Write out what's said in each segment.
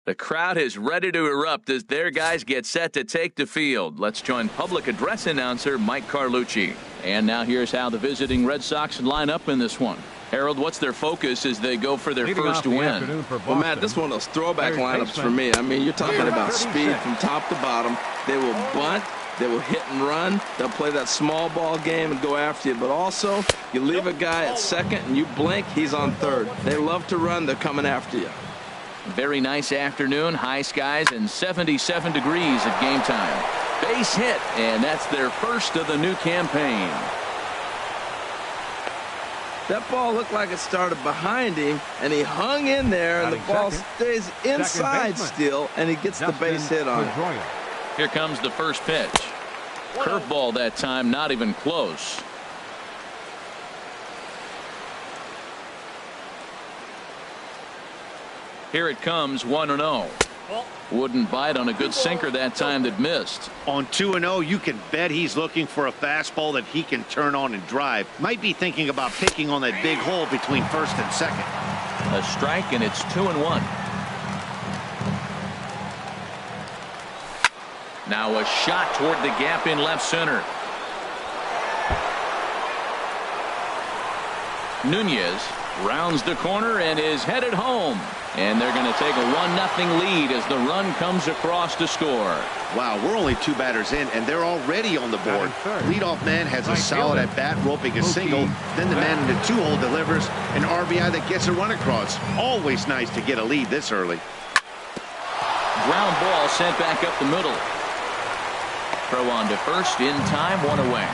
The crowd is ready to erupt as their guys get set to take the field. Let's join public address announcer Mike Carlucci. And now here's how the visiting Red Sox line up in this one. Harold, what's their focus as they go for their first win? Well, Matt, this is one of those throwback lineups for me. I mean, you're talking about speed from top to bottom. They will bunt. They will hit and run. They'll play that small ball game and go after you. But also, you leave a guy at second and you blink, he's on third. They love to run. They're coming after you. Very nice afternoon, high skies and 77 degrees at game time. Base hit, and that's their first of the new campaign. That ball looked like it started behind him, and he hung in there, and the ball stays inside still, and he gets the base hit on it. Here comes the first pitch. Curveball that time, not even close. Here it comes, 1-0. Wouldn't bite on a good sinker that time that missed. On 2-0, you can bet he's looking for a fastball that he can turn on and drive. Might be thinking about picking on that big hole between first and second. A strike, and it's 2-1. Now a shot toward the gap in left center. Nunez rounds the corner and is headed home. And they're going to take a 1-0 lead as the run comes across to score. Wow, we're only 2 batters in, and they're already on the board. Leadoff man has a solid at-bat, roping a single. Then the man in the 2-hole delivers an RBI that gets a run across. Always nice to get a lead this early. Ground ball sent back up the middle. Throw on to first in time, 1 away.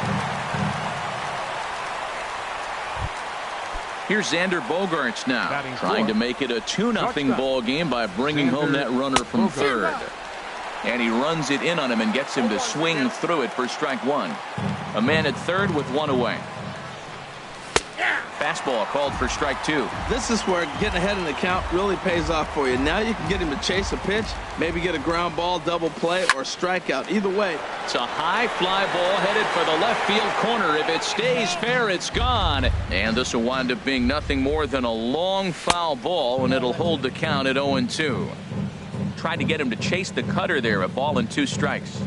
Here's Xander Bogaerts now, trying to make it a 2-0 ball game by bringing home that runner from third. And he runs it in on him and gets him to swing through it for strike 1. A man at third with 1 away. Fastball called for strike 2. This is where getting ahead in the count really pays off for you. Now you can get him to chase a pitch, maybe get a ground ball, double play, or strikeout. Either way. It's a high fly ball headed for the left field corner. If it stays fair, it's gone. And this will wind up being nothing more than a long foul ball, and it'll hold the count at 0-2. Tried to get him to chase the cutter there, a ball and 2 strikes.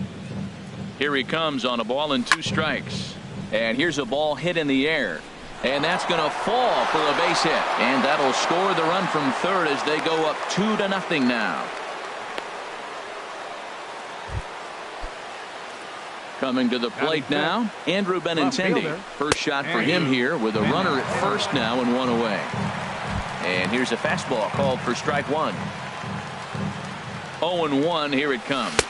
Here he comes on a ball and 2 strikes. And here's a ball hit in the air. And that's going to fall for a base hit. And that'll score the run from third as they go up 2-0 now. Coming to the plate now, Andrew Benintendi. First shot for him here with a runner at first now and 1 away. And here's a fastball called for strike 1. 0-1, here it comes.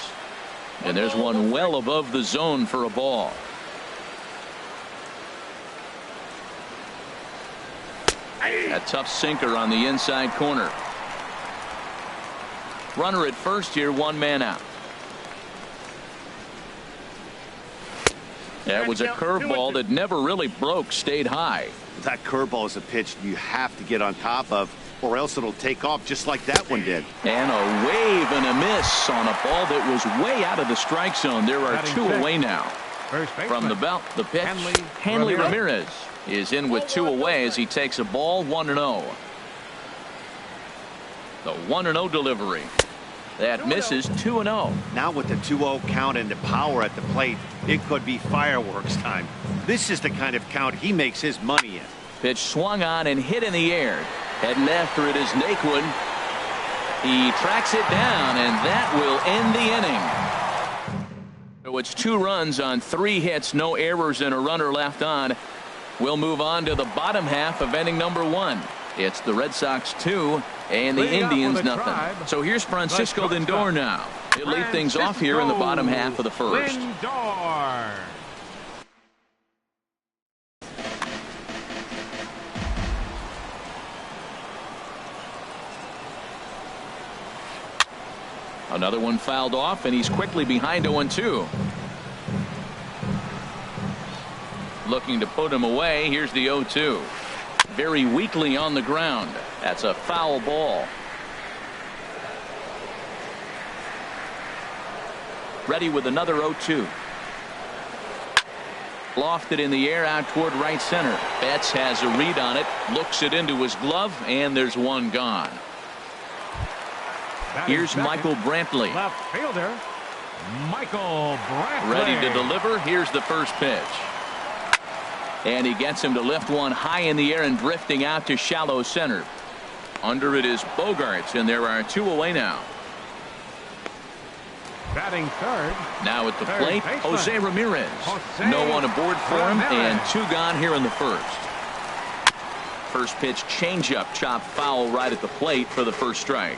And there's one well above the zone for a ball. A tough sinker on the inside corner. Runner at first here, 1 man out. That was a curveball that never really broke, stayed high. That curveball is a pitch you have to get on top of, or else it'll take off just like that one did. And a wave and a miss on a ball that was way out of the strike zone. There are 2 away now. From the belt, the pitch, Hanley Ramirez is in with 2 away as he takes a ball, 1-0. The 1-0 delivery. That misses, 2-0. Now with the 2-0 count and the power at the plate, it could be fireworks time. This is the kind of count he makes his money in. Pitch swung on and hit in the air. Heading after it is Naquin. He tracks it down, and that will end the inning. So it's 2 runs on 3 hits, no errors, and a runner left on. We'll move on to the bottom half of inning number 1. It's the Red Sox 2 and the Indians nothing. So here's Francisco Lindor now. He'll lead things off here in the bottom half of the first. Another one fouled off, and he's quickly behind 0-2. Looking to put him away. Here's the 0-2. Very weakly on the ground. That's a foul ball. Ready with another 0-2. Lofted in the air out toward right center. Betts has a read on it. Looks it into his glove, and there's one gone. Here's Michael Brantley. Left fielder, Michael Brantley. Ready to deliver. Here's the first pitch. And he gets him to lift one high in the air and drifting out to shallow center. Under it is Bogarts, and there are 2 away now. Batting third. Now at the plate, Jose Ramirez. Jose No one aboard for him, Ramirez. and 2 gone here in the first. First pitch changeup, chopped foul right at the plate for the first strike.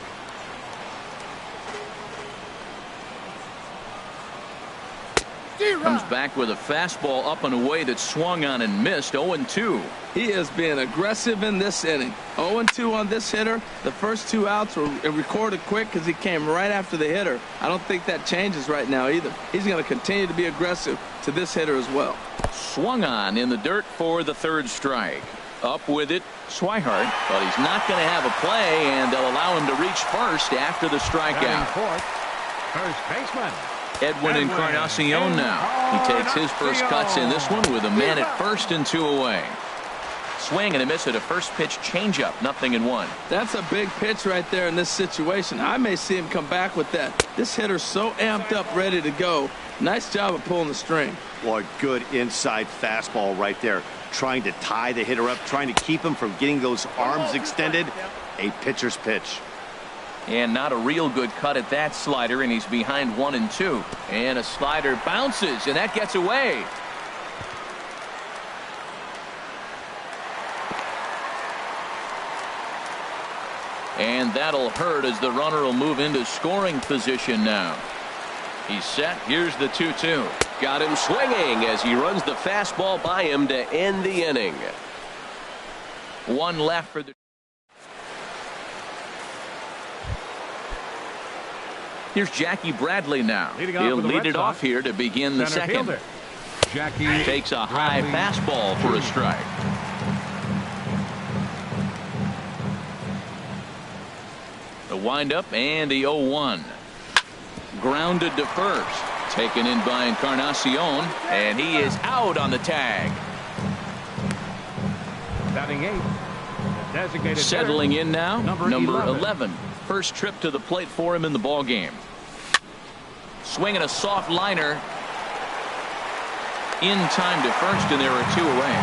Comes back with a fastball up and away that swung on and missed. 0-2. He is being aggressive in this inning. 0-2 on this hitter. The first 2 outs were recorded quick because he came right after the hitter. I don't think that changes right now either. He's going to continue to be aggressive to this hitter as well. Swung on in the dirt for the third strike. Up with it, Swihart, but he's not going to have a play, and they'll allow him to reach first after the strikeout. Batting fourth, first baseman. Edwin Encarnacion now. He takes his first cuts in this one with a man at first and 2 away. Swing and a miss at a first pitch changeup, 0-1. That's a big pitch right there in this situation. I may see him come back with that. This hitter's so amped up, ready to go. Nice job of pulling the string. Well, a good inside fastball right there. Trying to tie the hitter up, trying to keep him from getting those arms extended. A pitcher's pitch. And not a real good cut at that slider, and he's behind 1-2. And a slider bounces, and that gets away. And that'll hurt as the runner will move into scoring position now. He's set. Here's the 2-2. Got him swinging as he runs the fastball by him to end the inning. 1 left for the. Here's Jackie Bradley now. He'll lead it off here to begin the second. Fielder, Jackie Takes a high Bradley. fastball for a strike. The windup and the 0-1. Grounded to first. Taken in by Encarnacion, and he is out on the tag. Batting 8. Designated Settling hitter, in now, number number 11. 11. First trip to the plate for him in the ball game. Swinging a soft liner. In time to first, and there are 2 away.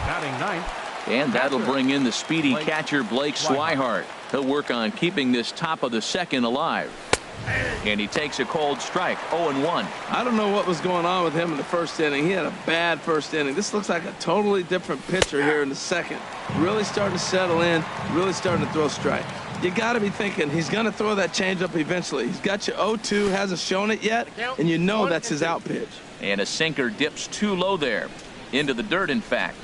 Batting 9. And that'll Catcher. bring in the speedy Blake catcher Blake Swihart. He'll work on keeping this top of the second alive. And he takes a cold strike. 0-1. I don't know what was going on with him in the first inning. He had a bad first inning. This looks like a totally different pitcher here in the second. Really starting to settle in, really starting to throw strikes. You got to be thinking he's going to throw that changeup eventually. He's got you 0-2, hasn't shown it yet, and you know that's his out pitch. And a sinker dips too low there. Into the dirt, in fact.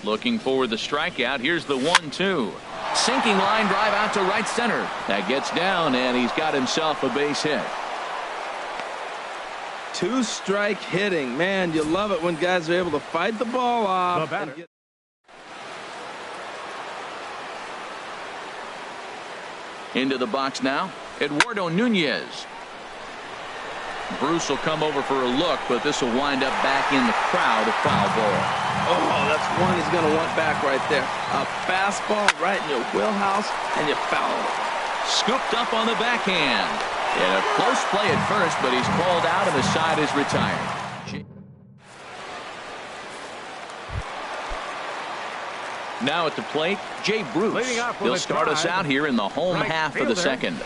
Looking for the strikeout. Here's the 1-2. Sinking line drive out to right center. That gets down, and he's got himself a base hit. 2-strike hitting. Man, you love it when guys are able to fight the ball off. Into the box now, Eduardo Nunez. Bruce will come over for a look, but this will wind up back in the crowd. A foul ball. Oh, that's one he's going to want back right there. A fastball right in your wheelhouse, and you foul it. Scooped up on the backhand. And a close play at first, but he's called out, and the side is retired. Now at the plate, Jay Bruce. He'll start us out here in the home half of the second.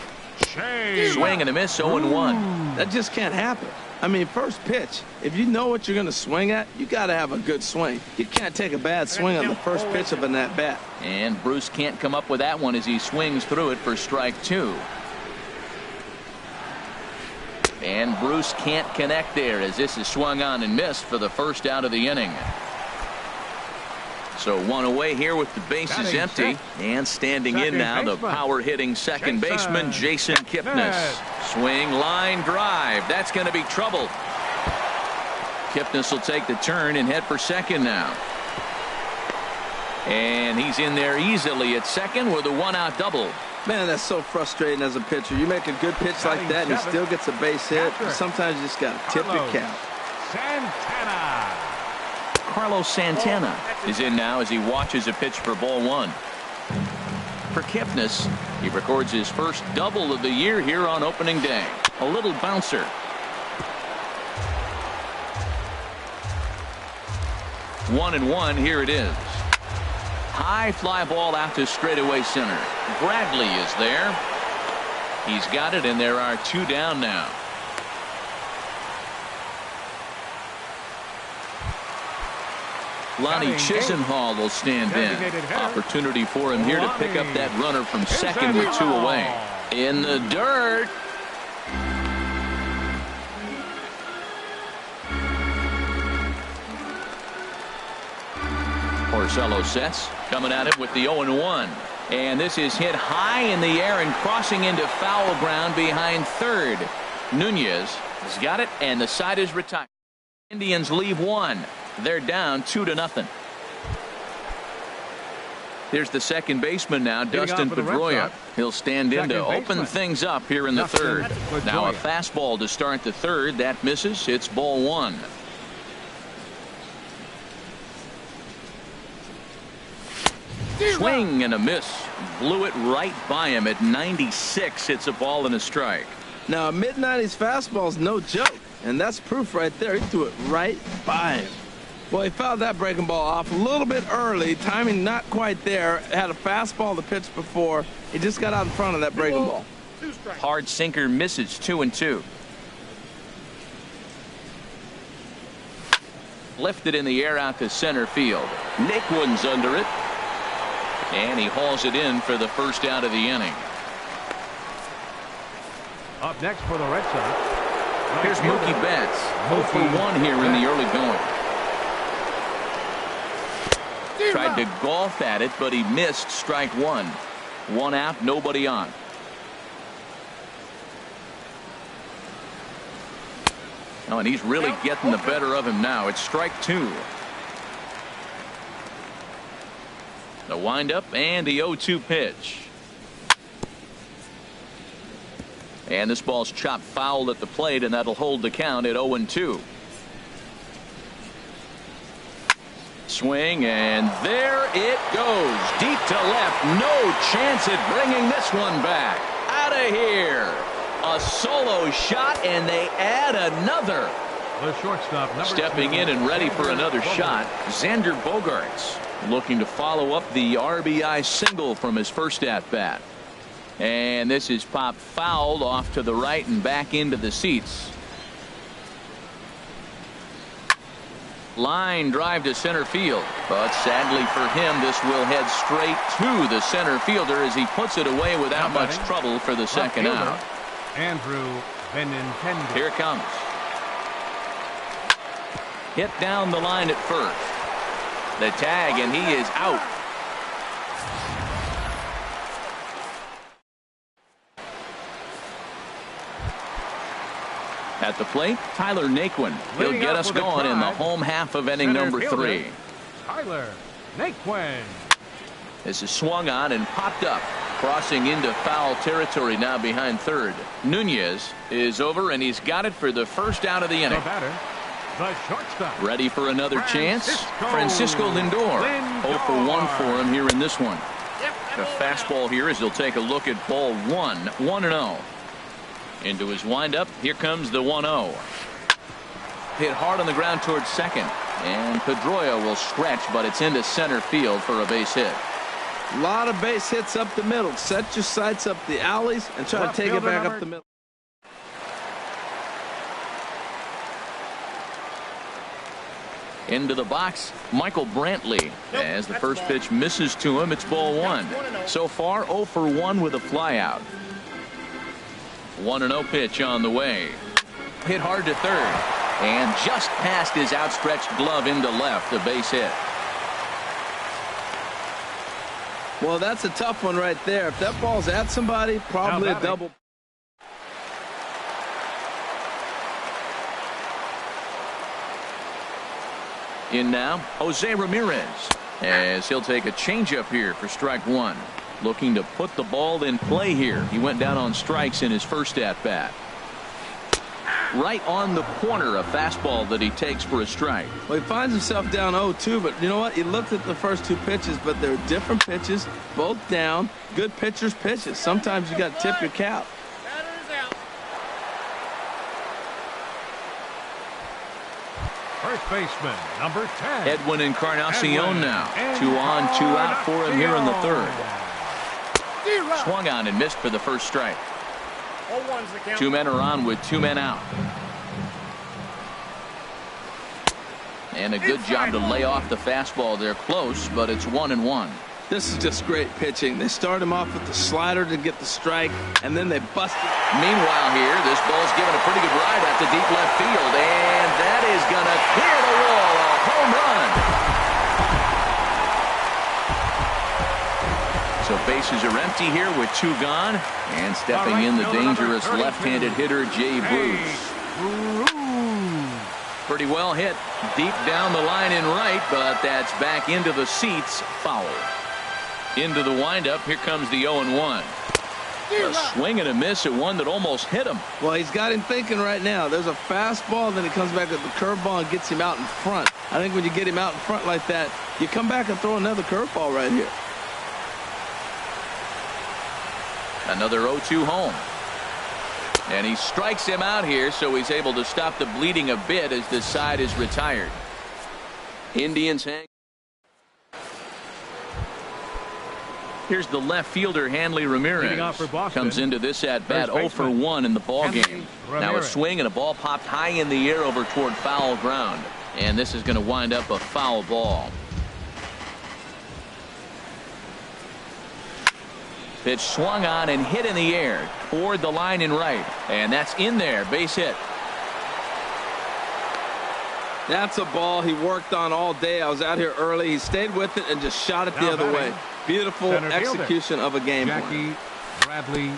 Swing and a miss, 0-1. That just can't happen. I mean, first pitch, if you know what you're going to swing at, you got to have a good swing. You can't take a bad swing on the first pitch of an at-bat. And Bruce can't come up with that one as he swings through it for strike 2. And Bruce can't connect there as this is swung on and missed for the first out of the inning. So 1 away here with the bases empty. And standing in now, the power-hitting second baseman, Jason Kipnis. Swing, line, drive. That's going to be trouble. Kipnis will take the turn and head for second now. And he's in there easily at second with a 1-out double. Man, that's so frustrating as a pitcher. You make a good pitch like that, and he still gets a base hit. Sometimes you just got to tip your cap. Santana. Carlos Santana is in now as he watches a pitch for ball 1. For Kipnis, he records his first double of the year here on opening day. A little bouncer. One and one, here it is. High fly ball out to straightaway center. Bradley is there. He's got it, and there are two down now. Lonnie Chisenhall will stand in. Opportunity for him here to pick up that runner from second with two away. In the dirt. Porcello sets, coming at it with the 0-1. And this is hit high in the air and crossing into foul ground behind third. Nunez has got it, and the side is retired. Indians leave one. They're down 2-0. Here's the second baseman now, Dustin Pedroia. He'll stand in to open things up here in the third. Now a fastball to start the third. That misses. It's ball one. Swing and a miss. Blew it right by him at 96. It's a ball and a strike. Now a mid-90s fastball is no joke, and that's proof right there. He threw it right by him. Well, he fouled that breaking ball off a little bit early. Timing not quite there. Had a fastball the pitch before. He just got out in front of that breaking ball. Hard sinker misses. 2-2. Lifted in the air out to center field. Naquin's under it. And he hauls it in for the first out of the inning. Up next for the Red Sox. Here's Mookie Betts. 0 for 1 here in the early going. Tried to golf at it, but he missed strike one. One out, nobody on. Oh, and he's really getting the better of him now. It's strike two. The windup and the 0-2 pitch. And this ball's chopped foul at the plate, and that'll hold the count at 0-2. Swing, and there it goes. Deep to left. No chance at bringing this one back. Out of here. A solo shot, and they add another. The shortstop, stepping in and ready for another shot. Xander Bogaerts looking to follow up the RBI single from his first at bat. And this is popped fouled off to the right and back into the seats. Line drive to center field, but sadly for him, this will head straight to the center fielder as he puts it away without much trouble for the second out. Andrew Benintendi. Here it comes. Hit down the line at first. The tag, and he is out. At the plate, Tyler Naquin. He'll get us going in the home half of inning number 3. Tyler Naquin. This is swung on and popped up, crossing into foul territory now behind third. Nunez is over, and he's got it for the first out of the inning. The batter, the shortstop. Ready for another chance? Francisco Lindor. 0 for 1 for him here in this one. The fastball here as he'll take a look at ball 1. 1-0. Into his windup. Here comes the 1-0. Hit hard on the ground towards second. And Pedroia will stretch, but it's into center field for a base hit. A lot of base hits up the middle. Set your sights up the alleys and try to take it back up the middle. Into the box, Michael Brantley. As the first pitch misses to him, it's ball 1. So far, 0 for 1 with a flyout. 1-0 pitch on the way. Hit hard to third. And just past his outstretched glove into left, a base hit. Well, that's a tough one right there. If that ball's at somebody, probably a double. In now, Jose Ramirez, as he'll take a changeup here for strike 1. Looking to put the ball in play here. He went down on strikes in his first at bat. right on the corner, a fastball that he takes for a strike. Well, he finds himself down 0-2, but you know what? He looked at the first two pitches, but they're different pitches, both down. Good pitchers' pitches. Sometimes you got to tip your cap. First baseman, number 10. Edwin Encarnacion now. 2 on, 2 out for him here in the third. Swung on and missed for the first strike. 2 men are on with 2 men out. And a good job to lay off the fastball there close, but it's 1-1. This is just great pitching. They start him off with the slider to get the strike, and then they bust it. Meanwhile here, this ball's given a pretty good ride out to deep left field, and that is going to clear the wall. A home run. So bases are empty here with 2 gone, and stepping in the dangerous left-handed hitter, Jay Bruce. Pretty well hit deep down the line in right, but that's back into the seats, foul. Into the windup, here comes the 0-1. A swing and a miss at one that almost hit him. Well, he's got him thinking right now. There's a fastball, then he comes back with the curveball and gets him out in front. I think when you get him out in front like that, you come back and throw another curveball right here. Another 0-2 home. And he strikes him out here, so he's able to stop the bleeding a bit as this side is retired. Indians hang. Here's the left fielder, Hanley Ramirez. Comes into this at bat 0 for 1 in the ball game. Now a swing and a ball popped high in the air over toward foul ground. And this is going to wind up a foul ball. Pitch swung on and hit in the air toward the line in right. And that's in there. Base hit. That's a ball he worked on all day. I was out here early. He stayed with it and just shot it the other way. Beautiful execution of a game plan. Jackie Bradley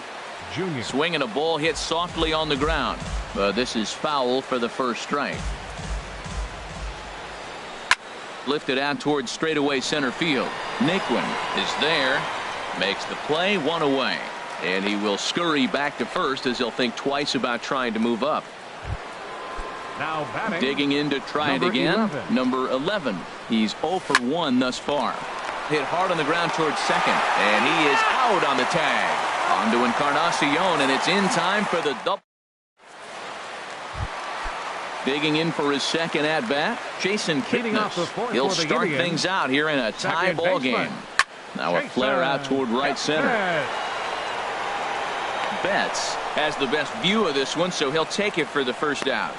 Jr. Swinging a ball hit softly on the ground. But this is foul for the first strike. Lifted out towards straightaway center field. Naquin is there. Makes the play, 1 away. And he will scurry back to first as he'll think twice about trying to move up. Now batting. Digging in to try it again. 11. Number 11. He's 0 for 1 thus far. Hit hard on the ground towards second. And he is out on the tag. On to Encarnacion, and it's in time for the double. Digging in for his second at bat, Jason Kipnis. He'll start things out here in a tie ball game. Now a flare out toward right center. Betts has the best view of this one, so he'll take it for the first out.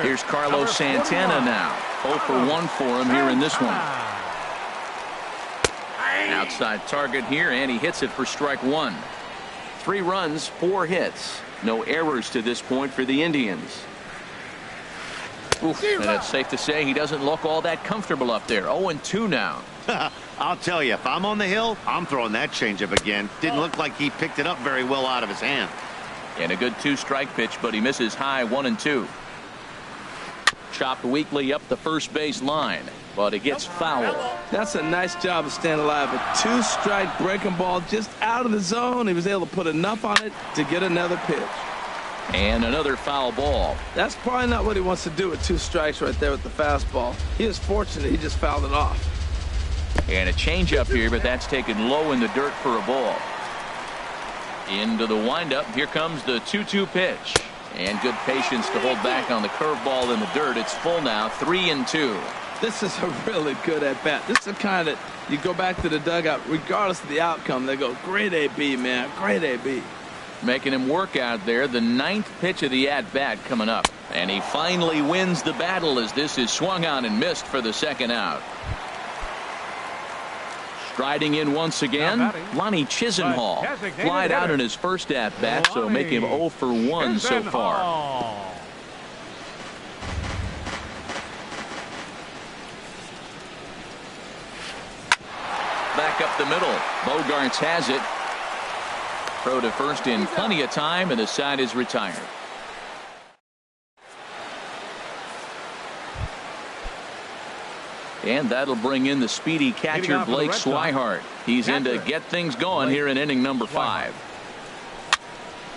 Here's Carlos Santana now. 0 for 1 for him here in this one. Outside target here, and he hits it for strike 1. 3 runs, 4 hits. No errors to this point for the Indians. Oof, and it's safe to say he doesn't look all that comfortable up there. 0-2 now. I'll tell you, if I'm on the hill, I'm throwing that changeup again. Didn't look like he picked it up very well out of his hand. And a good 2-strike pitch, but he misses high 1-2. Chopped weakly up the first base line, but it gets foul. That's a nice job of staying alive. A 2-strike breaking ball just out of the zone. He was able to put enough on it to get another pitch. And another foul ball. That's probably not what he wants to do with 2 strikes right there with the fastball. He is fortunate he just fouled it off. And a changeup here, but that's taken low in the dirt for a ball. Into the windup. Here comes the 2-2 pitch. And good patience to hold back on the curveball in the dirt. It's full now, 3-2. This is a really good at-bat. This is the kind that you go back to the dugout, regardless of the outcome, they go, great AB, man, great AB. Making him work out there. The 9th pitch of the at-bat coming up. And he finally wins the battle as this is swung on and missed for the second out. Striding in once again, Lonnie Chisenhall. Flied out in his first at-bat, so make him 0 for 1 so far. Back up the middle. Bogarts has it. Throw to first in plenty of time, and the side is retired. And that'll bring in the speedy catcher Blake Swihart. He's in to get things going here in inning number 5.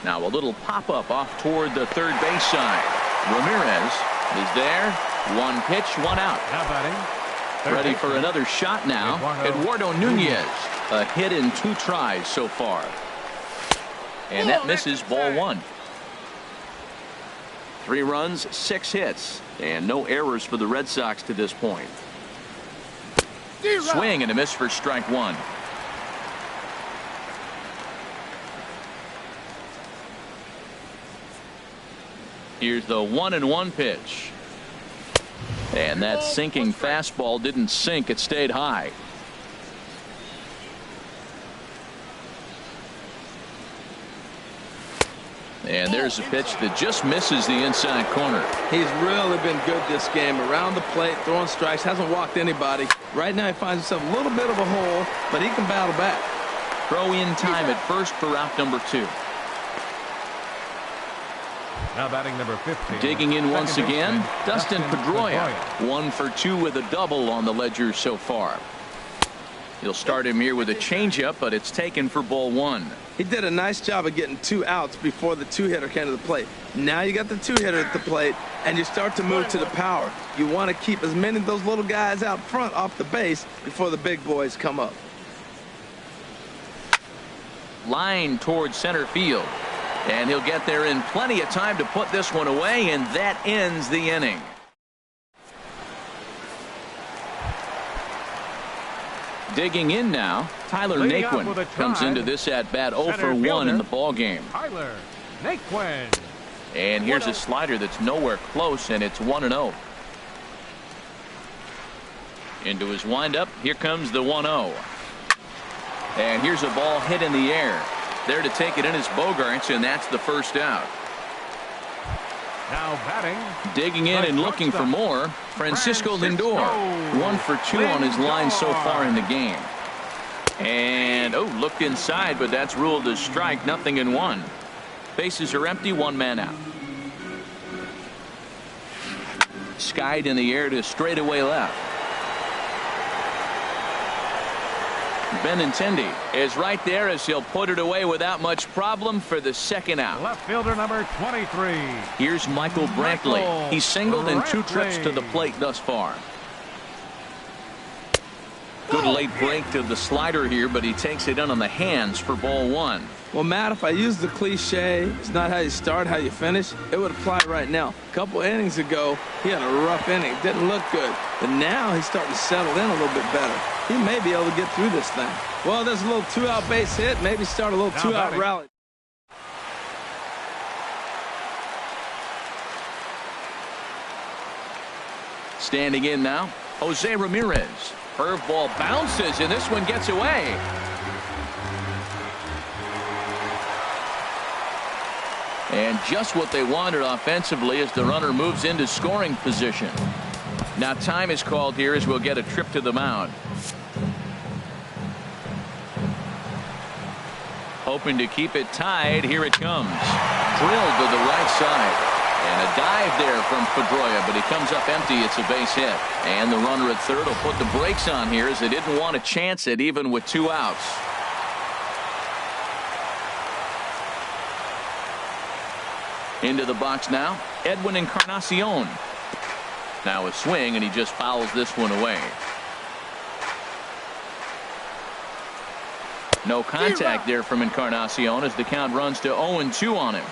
Now a little pop-up off toward the third base side. Ramirez is there. One pitch, one out. Now batting. Ready for another shot now. Eduardo Nunez. A hit in 2 tries so far. And that misses, ball 1. 3 runs, 6 hits, and no errors for the Red Sox to this point. Swing and a miss for strike 1. Here's the 1-1 pitch. And that sinking fastball didn't sink, it stayed high. And there's a pitch that just misses the inside corner. He's really been good this game. Around the plate, throwing strikes, hasn't walked anybody. Right now he finds himself a little bit of a hole, but he can battle back. Throw in time at first for out number 2. Now batting number 15. Digging in once again, Dustin Pedroia. Pedroia. 1 for 2 with a double on the ledger so far. He'll start him here with a changeup, but it's taken for ball 1. He did a nice job of getting 2 outs before the 2-hitter came to the plate. Now you got the 2-hitter at the plate, and you start to move to the power. You want to keep as many of those little guys out front off the base before the big boys come up. Line towards center field. And he'll get there in plenty of time to put this one away, and that ends the inning. Digging in now, Tyler Naquin comes into this at bat 0 for 1 in the ball game. Tyler Naquin. And here's a slider that's nowhere close, and it's 1-0. Into his windup, here comes the 1-0. And here's a ball hit in the air. There to take it in is Bogaerts, and that's the first out. Now batting. Digging in and looking for more, Francisco Lindor. 1 for 2 on his line so far in the game. And, looked inside, but that's ruled as strike, 0-1. Bases are empty, 1 man out. Skied in the air to straightaway left. Benintendi is right there as he'll put it away without much problem for the second out. Left fielder number 23. Here's Michael Brantley. He's singled in 2 trips to the plate thus far. Good late break to the slider here, but he takes it in on the hands for ball 1. Well, Matt, if I use the cliche, it's not how you start, how you finish, it would apply right now. A couple innings ago, he had a rough inning. Didn't look good. But now he's starting to settle in a little bit better. He may be able to get through this thing. Well, there's a little 2-out base hit. Maybe start a little 2-out rally. Standing in now, Jose Ramirez. Curveball bounces, and this one gets away. And just what they wanted offensively as the runner moves into scoring position. Now time is called here as we'll get a trip to the mound. Hoping to keep it tied. Here it comes. Drilled to the right side. And a dive there from Pedroia, but he comes up empty. It's a base hit. And the runner at third will put the brakes on here as they didn't want to chance it even with 2 outs. Into the box now, Edwin Encarnacion. Now a swing, and he just fouls this one away. No contact there from Encarnacion as the count runs to 0-2 on him.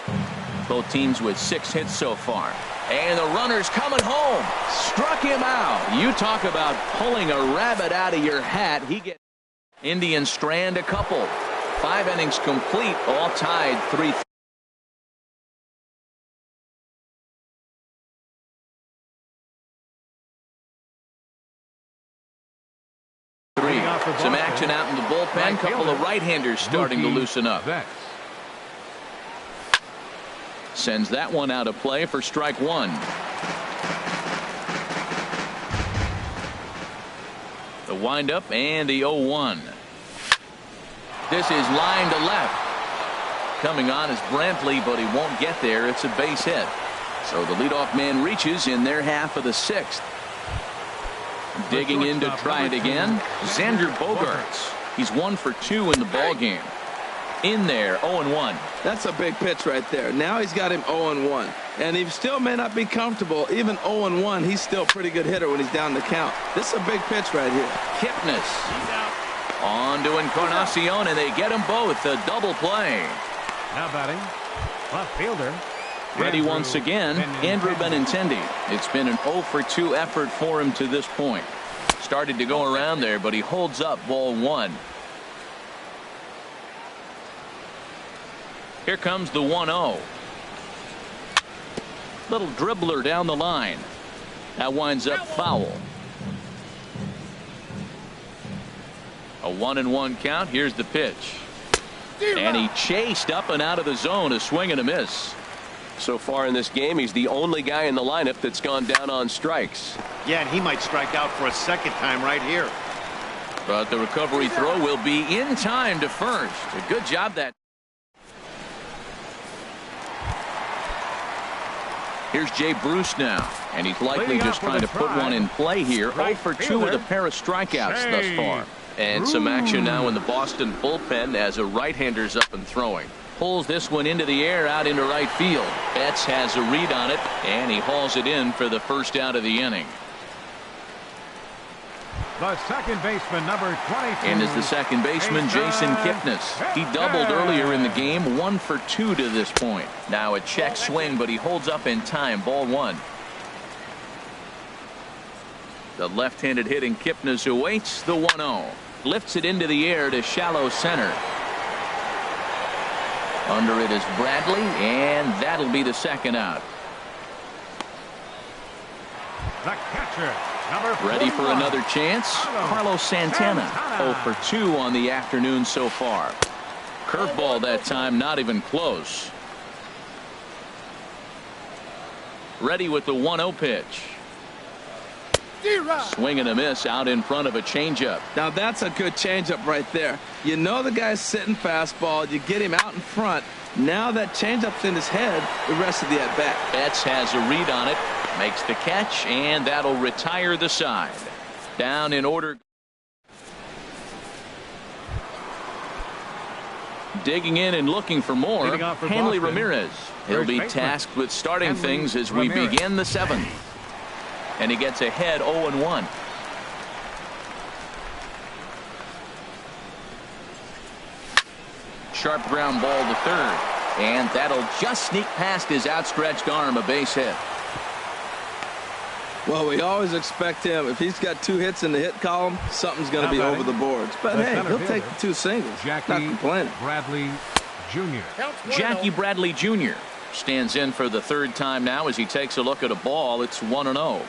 Both teams with 6 hits so far. And the runner's coming home. Struck him out. You talk about pulling a rabbit out of your hat. He gets Indians strand a couple. 5 innings complete, all tied 3-3. Some action out in the bullpen. Couple of right-handers starting to loosen up. Sends that one out of play for strike 1. The windup and the 0-1. This is line to left. Coming on is Brantley, but he won't get there. It's a base hit. So the leadoff man reaches in their half of the 6th. Digging in to try it again, Xander Bogaerts. He's 1 for 2 in the ball game. In there, 0-1. That's a big pitch right there. Now he's got him 0-1. And he still may not be comfortable. Even 0-1, he's still a pretty good hitter when he's down the count. This is a big pitch right here. Kipnis. On to Encarnacion, and they get them both. A double play. Now batting, left fielder. Ready once again, Andrew Benintendi. It's been an 0-for-2 effort for him to this point. Started to go around there, but he holds up ball 1. Here comes the 1-0. Little dribbler down the line. That winds up foul. A 1-1 count. Here's the pitch. And he chased up and out of the zone. A swing and a miss. So far in this game, he's the only guy in the lineup that's gone down on strikes. Yeah, and he might strike out for a second time right here. But the recovery throw will be in time to first. A good job that. Here's Jay Bruce now, and he's likely just trying to put one in play here. 0-for-2 with a pair of strikeouts thus far. And some action now in the Boston bullpen as a right-hander's up and throwing. Pulls this one into the air out into right field. Betts has a read on it, and he hauls it in for the first out of the inning. The second baseman, number 22. And is the second baseman, Jason Kipnis. He doubled earlier in the game, 1-for-2 to this point. Now a check swing, but he holds up in time. Ball 1. The left-handed hitting Kipnis awaits the 1-0. Lifts it into the air to shallow center. Under it is Bradley, and that'll be the second out. The catcher, number 41. Ready for another chance? Carlos Santana. 0-for-2 on the afternoon so far. Curveball that time, not even close. Ready with the 1-0 pitch. Swing and a miss out in front of a changeup. Now that's a good changeup right there. You know the guy's sitting fastball. You get him out in front. Now that changeup's in his head the rest of the at-bat. Betts has a read on it. Makes the catch, and that'll retire the side. Down in order. Digging in and looking for more. Hanley Ramirez. He'll be tasked with starting things as we begin the 7th. And he gets ahead 0-1. Sharp ground ball to third. And that'll just sneak past his outstretched arm, a base hit. Well, we always expect him, if he's got 2 hits in the hit column, something's going to be over the boards. But hey, he'll take the 2 singles. Not complaining. Bradley Jr. Jackie Bradley Jr. stands in for the 3rd time now as he takes a look at a ball. It's 1-0.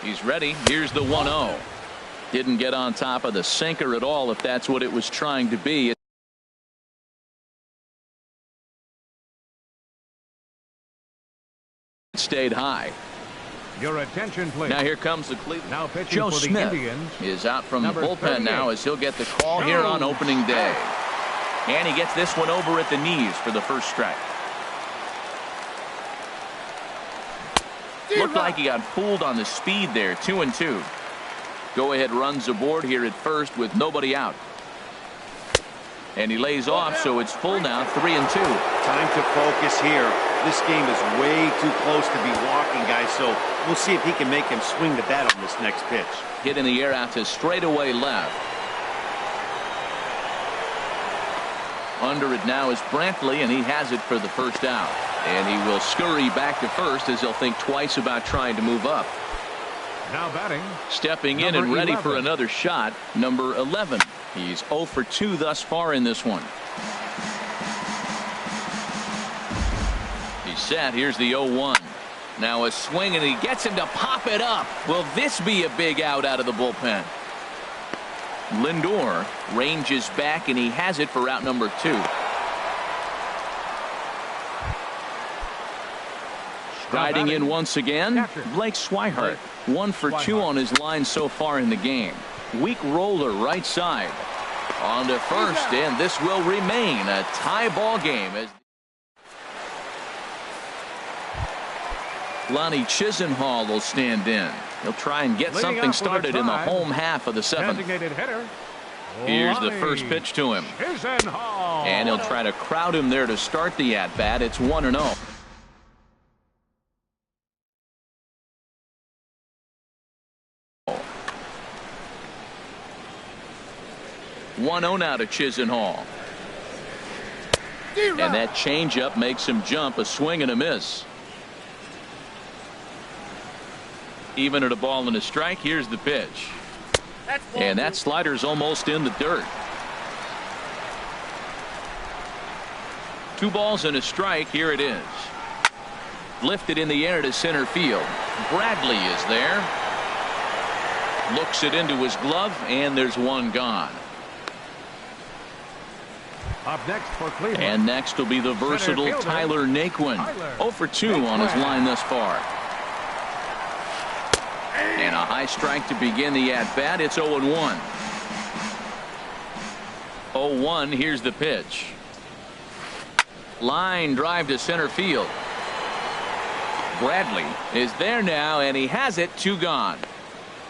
He's ready. Here's the 1-0. Didn't get on top of the sinker at all, if that's what it was trying to be. It stayed high. Your attention, please. Now here comes the Cleveland. Now pitching Joe for the Smith Indians, is out from the bullpen 38. now as he'll get the call here on opening day. And he gets this one over at the knees for the first strike. Looked like he got fooled on the speed there. 2-2. Go ahead runs aboard here at first with nobody out. And he lays off, so it's full now. 3-2. Time to focus here. This game is way too close to be walking, guys, so we'll see if he can make him swing the bat on this next pitch. Hit in the air out to straightaway left. Under it now is Brantley, and he has it for the first out. And he will scurry back to first as he'll think twice about trying to move up. Now batting. Stepping in and ready for another shot, number 11. He's 0-for-2 thus far in this one. He's set. Here's the 0-1. Now a swing, and he gets him to pop it up. Will this be a big out of the bullpen? Lindor ranges back, and he has it for out number 2. Riding in once again, Blake Swihart. 1-for-2 on his line so far in the game. Weak roller right side. On to first, and this will remain a tie ball game. As Lonnie Chisenhall will stand in. He'll try and get something started in the home half of the 7th. Designated hitter, Here's the first pitch to him. And he'll try to crowd him there to start the at-bat. It's 1-0. Now to Chisenhall. And that changeup makes him jump. A swing and a miss. Even at a ball and a strike, here's the pitch. And that slider's almost in the dirt. 2 balls and a strike. Here it is. Lifted in the air to center field. Bradley is there. Looks it into his glove, and there's one gone. Up next for Cleveland. And next will be the versatile Tyler Naquin. 0 for 2 on his line thus far. And a high strike to begin the at-bat. It's 0-1. 0-1. Here's the pitch. Line drive to center field. Bradley is there now, and he has it. 2 gone.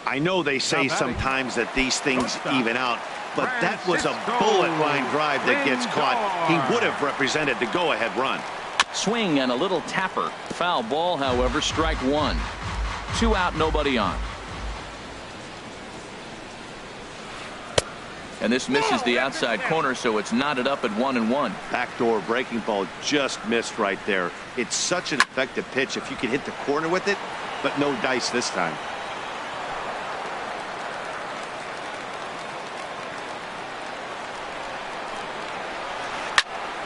I know they say sometimes that these things even out, but that was a bullet line drive that gets caught. He would have represented the go-ahead run. Swing and a little tapper. Foul ball, however, strike 1. 2 out, nobody on. And this misses the outside corner, so it's knotted up at 1-1. Backdoor breaking ball just missed right there. It's such an effective pitch if you can hit the corner with it, but no dice this time.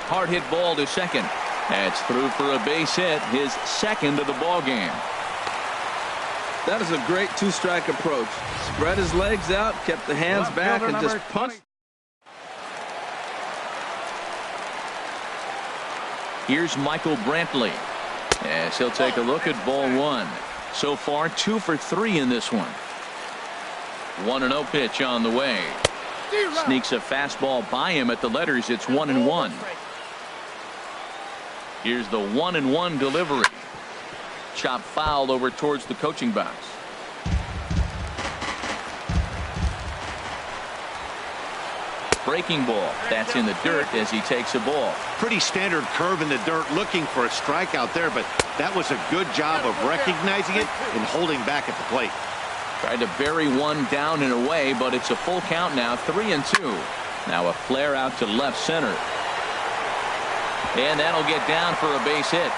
Hard hit ball to second. That's through for a base hit, his second of the ball game. That is a great 2-strike approach. Spread his legs out, kept the hands back, and just punched. Here's Michael Brantley as he'll take a look at ball 1. So far 2 for 3 in this one. 1-0 pitch on the way. Sneaks a fastball by him at the letters. It's 1-1. Here's the 1-1 delivery. Chop foul over towards the coaching box. Breaking ball. That's in the dirt as he takes a ball. Pretty standard curve in the dirt, looking for a strikeout there, but that was a good job of recognizing it and holding back at the plate. Tried to bury one down and away, but it's a full count now. 3-2. Now a flare out to left center. And that'll get down for a base hit.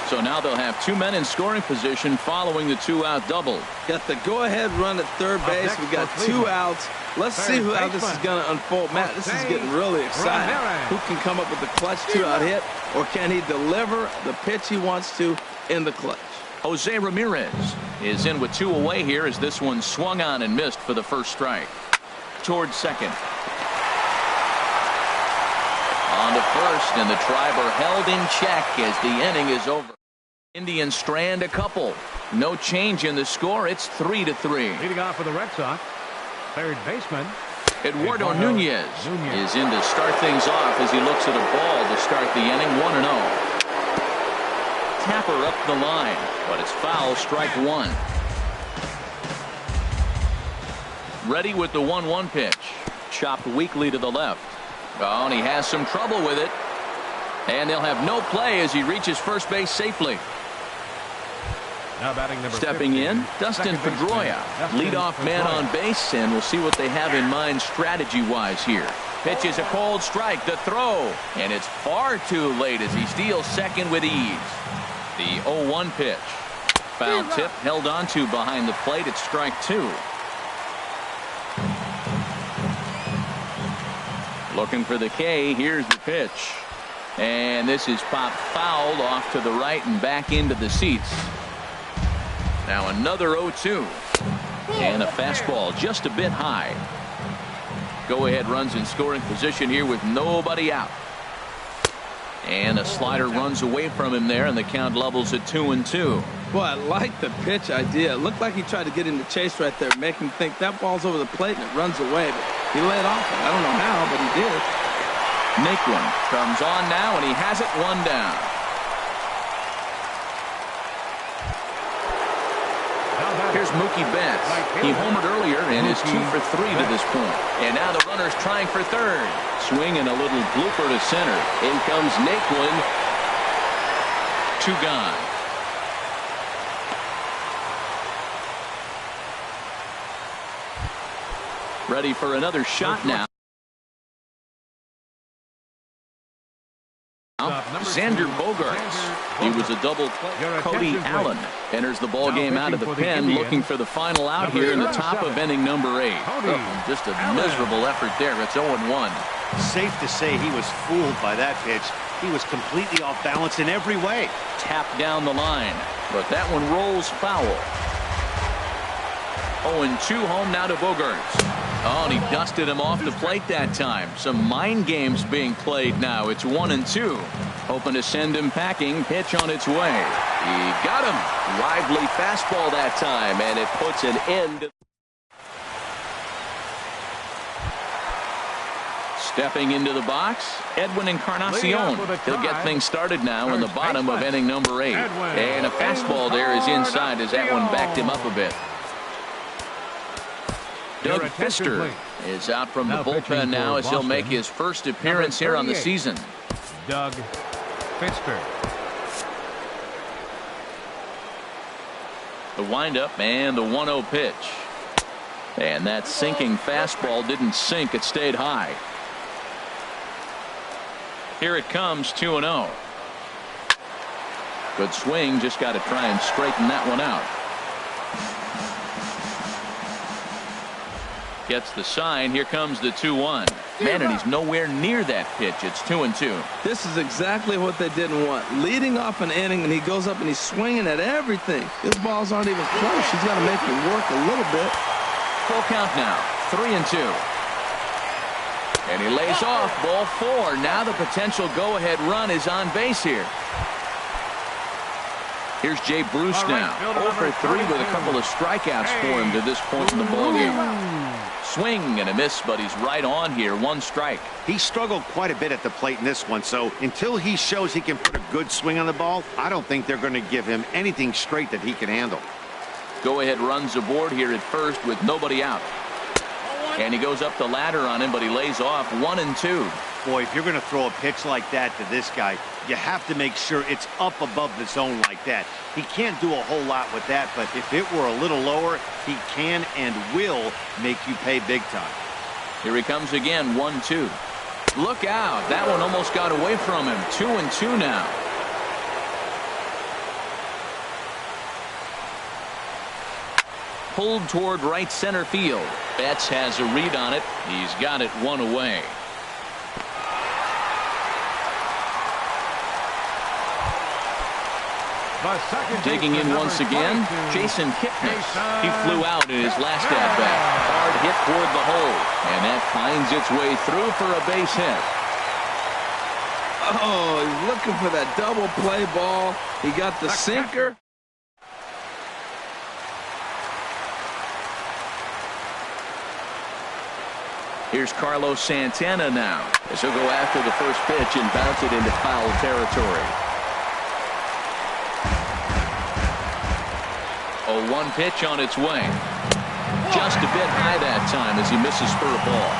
So now they'll have 2 men in scoring position following the 2-out double. Got the go-ahead run at third base. We got 2 outs. Let's see how this is going to unfold. Matt, this is getting really exciting. Who can come up with the clutch 2-out hit, or can he deliver the pitch he wants to in the clutch? Jose Ramirez is in with 2 away here as this one swung on and missed for the first strike. Towards second. On to first, and the Tribe are held in check as the inning is over. Indians strand a couple. No change in the score. It's 3-3. Leading off for the Red Sox, third baseman Eduardo Nunez is in to start things off as he looks at a ball to start the inning. 1-0. Tapper up the line, but it's foul. Strike 1. Ready with the 1-1 pitch. Chopped weakly to the left. Oh, and he has some trouble with it. And they'll have no play as he reaches first base safely. Now batting number Stepping 15, in, Dustin Pedroia, leadoff man on base, and we'll see what they have in mind strategy-wise here. Pitch is a cold strike, the throw, and it's far too late as he steals second with ease. The 0-1 pitch. Foul tip held onto behind the plate. It's strike 2. Looking for the K. Here's the pitch. And this is popped foul off to the right and back into the seats. Now another 0-2. And a fastball just a bit high. Go-ahead runs in scoring position here with nobody out. And a slider runs away from him there, and the count levels at 2-2. Boy, I like the pitch idea. It looked like he tried to get into chase right there, make him think that ball's over the plate and it runs away. But he led off it. I don't know how, but he did. Naquin comes on now, and he has it 1 down. Here's Mookie Betts. He homered earlier and is 2 for 3 to this point. And now the runner's trying for third. Swinging a little blooper to center. In comes Naquin. 2 gone. Ready for another shot now. Xander Bogaerts. He was a double play. Cody Allen enters the ball game out of the pen, looking for the final out here in the top of inning number 8. Oh, just a miserable effort there. It's 0-1. Safe to say he was fooled by that pitch. He was completely off balance in every way. Tapped down the line, but that one rolls foul. 0-2 home now to Bogaerts. Oh, and he dusted him off the plate that time. Some mind games being played now. It's 1-2. Hoping to send him packing. Pitch on its way. He got him. Lively fastball that time, and it puts an end. Stepping into the box, Edwin Encarnacion. He'll get things started now in the bottom of inning number 8. And a fastball there is inside as that one backed him up a bit. Doug Fister is out from the bullpen now as he'll make his first appearance here on the season. Doug Fister. The windup and the 1-0 pitch. And that sinking fastball didn't sink. It stayed high. Here it comes, 2-0. Good swing. Just got to try and straighten that one out. Gets the sign. Here comes the 2-1. Man, and he's nowhere near that pitch. It's 2-2. This is exactly what they didn't want. Leading off an inning, and he goes up and he's swinging at everything. His balls aren't even close. He's got to make it work a little bit. Full count now. 3-2. And he lays off ball 4. Now the potential go-ahead run is on base here. Here's Jay Bruce now. 0 for 3 with a couple of strikeouts for him to this point in the ballgame. Swing and a miss, but he's right on here. 1 strike. He struggled quite a bit at the plate in this one, so until he shows he can put a good swing on the ball, I don't think they're going to give him anything straight that he can handle. Go-ahead runs aboard here at first with nobody out. And he goes up the ladder on him, but he lays off 1-2. Boy, if you're going to throw a pitch like that to this guy, you have to make sure it's up above the zone like that. He can't do a whole lot with that, but if it were a little lower, he can and will make you pay big time. Here he comes again, 1-2. Look out. That one almost got away from him. 2-2 now. Pulled toward right center field. Betts has a read on it. He's got it 1 away. Digging in once again, Jason Kipnis. He flew out in his last at-bat. Hard hit toward the hole, and that finds its way through for a base hit. Oh, he's looking for that double play ball. He got the sinker. Here's Carlos Santana now, as he'll go after the first pitch and bounce it into foul territory. 0-1 pitch on its way. Just a bit high that time as he misses for a ball.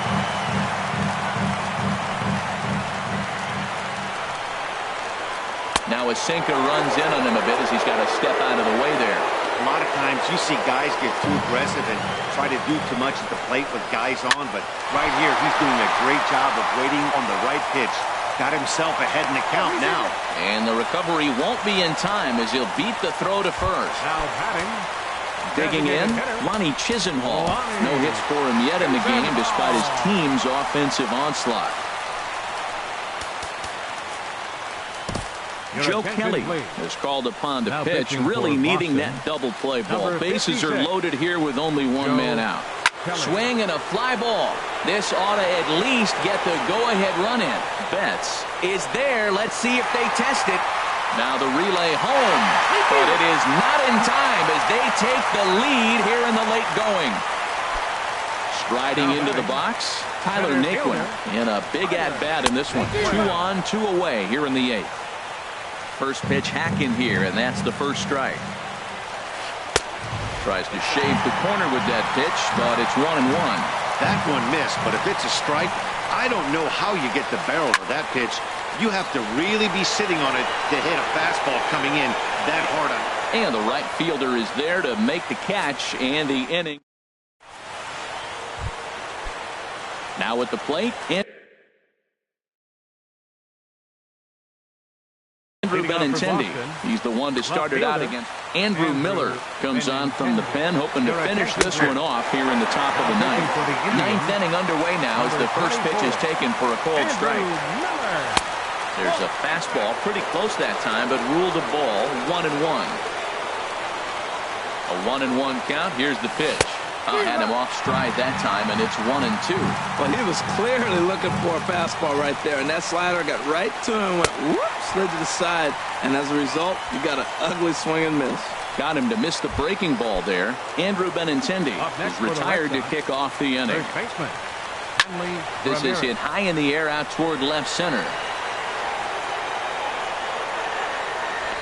Now a sinker runs in on him a bit as he's got to step out of the way there. A lot of times you see guys get too aggressive and try to do too much at the plate with guys on, but right here he's doing a great job of waiting on the right pitch. Got himself ahead in the count now. And the recovery won't be in time as he'll beat the throw to first. Now batting. Digging in, Lonnie Chisenhall. No hits for him yet in the game despite his team's offensive onslaught. Joe Kelly is called upon to pitch, really needing that double play ball. Bases are loaded here with only 1 man out. Swing and a fly ball. This ought to at least get the go-ahead run in. Betts is there. Let's see if they test it. Now the relay home, but it is not in time as they take the lead here in the late going. Striding into the box, Tyler Naquin in a big at-bat in this one. 2 on, 2 away here in the 8th. First pitch hack in here, and that's the first strike. Tries to shave the corner with that pitch, but it's 1-1. That one missed, but if it's a strike, I don't know how you get the barrel of that pitch. You have to really be sitting on it to hit a fastball coming in that hard on it. And the right fielder is there to make the catch, and the inning. Now at the plate, Andrew Benintendi. He's the one to start it out against. Andrew Miller comes on from the pen, hoping to finish this one off here in the top of the ninth. Ninth inning underway now as the first pitch is taken for a cold strike. There's a fastball pretty close that time, but ruled a ball. 1-1. A 1-1 count. Here's the pitch. Had him off stride that time, and it's 1-2. Well, he was clearly looking for a fastball right there, and that slider got right to him, went whoops, slid to the side, and as a result, you got an ugly swing and miss. Got him to miss the breaking ball there. Andrew Benintendi is retired to kick off the inning. This is hit high in the air out toward left center.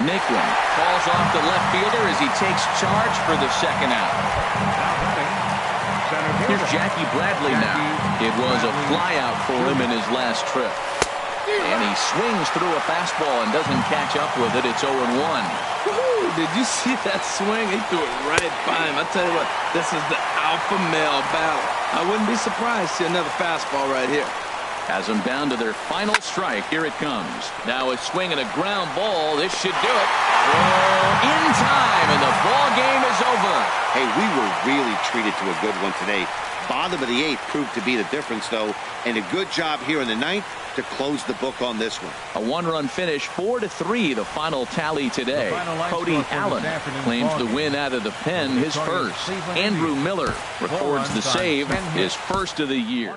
Naquin falls off the left fielder as he takes charge for the second out. Here's Jackie Bradley now. It was a flyout for him in his last trip. And he swings through a fastball and doesn't catch up with it. It's 0-1. Did you see that swing? He threw it right by him. I tell you what, this is the alpha male battle. I wouldn't be surprised to see another fastball right here. Has them down to their final strike. Here it comes. Now a swing and a ground ball. This should do it. In time, and the ball game is over. Hey, we were really treated to a good one today. Bottom of the eighth proved to be the difference, though, and a good job here in the ninth to close the book on this one. A one-run finish, 4-3, the final tally today. Cody Allen claims the win out of the pen, his first. Andrew Miller records the save, his first of the year.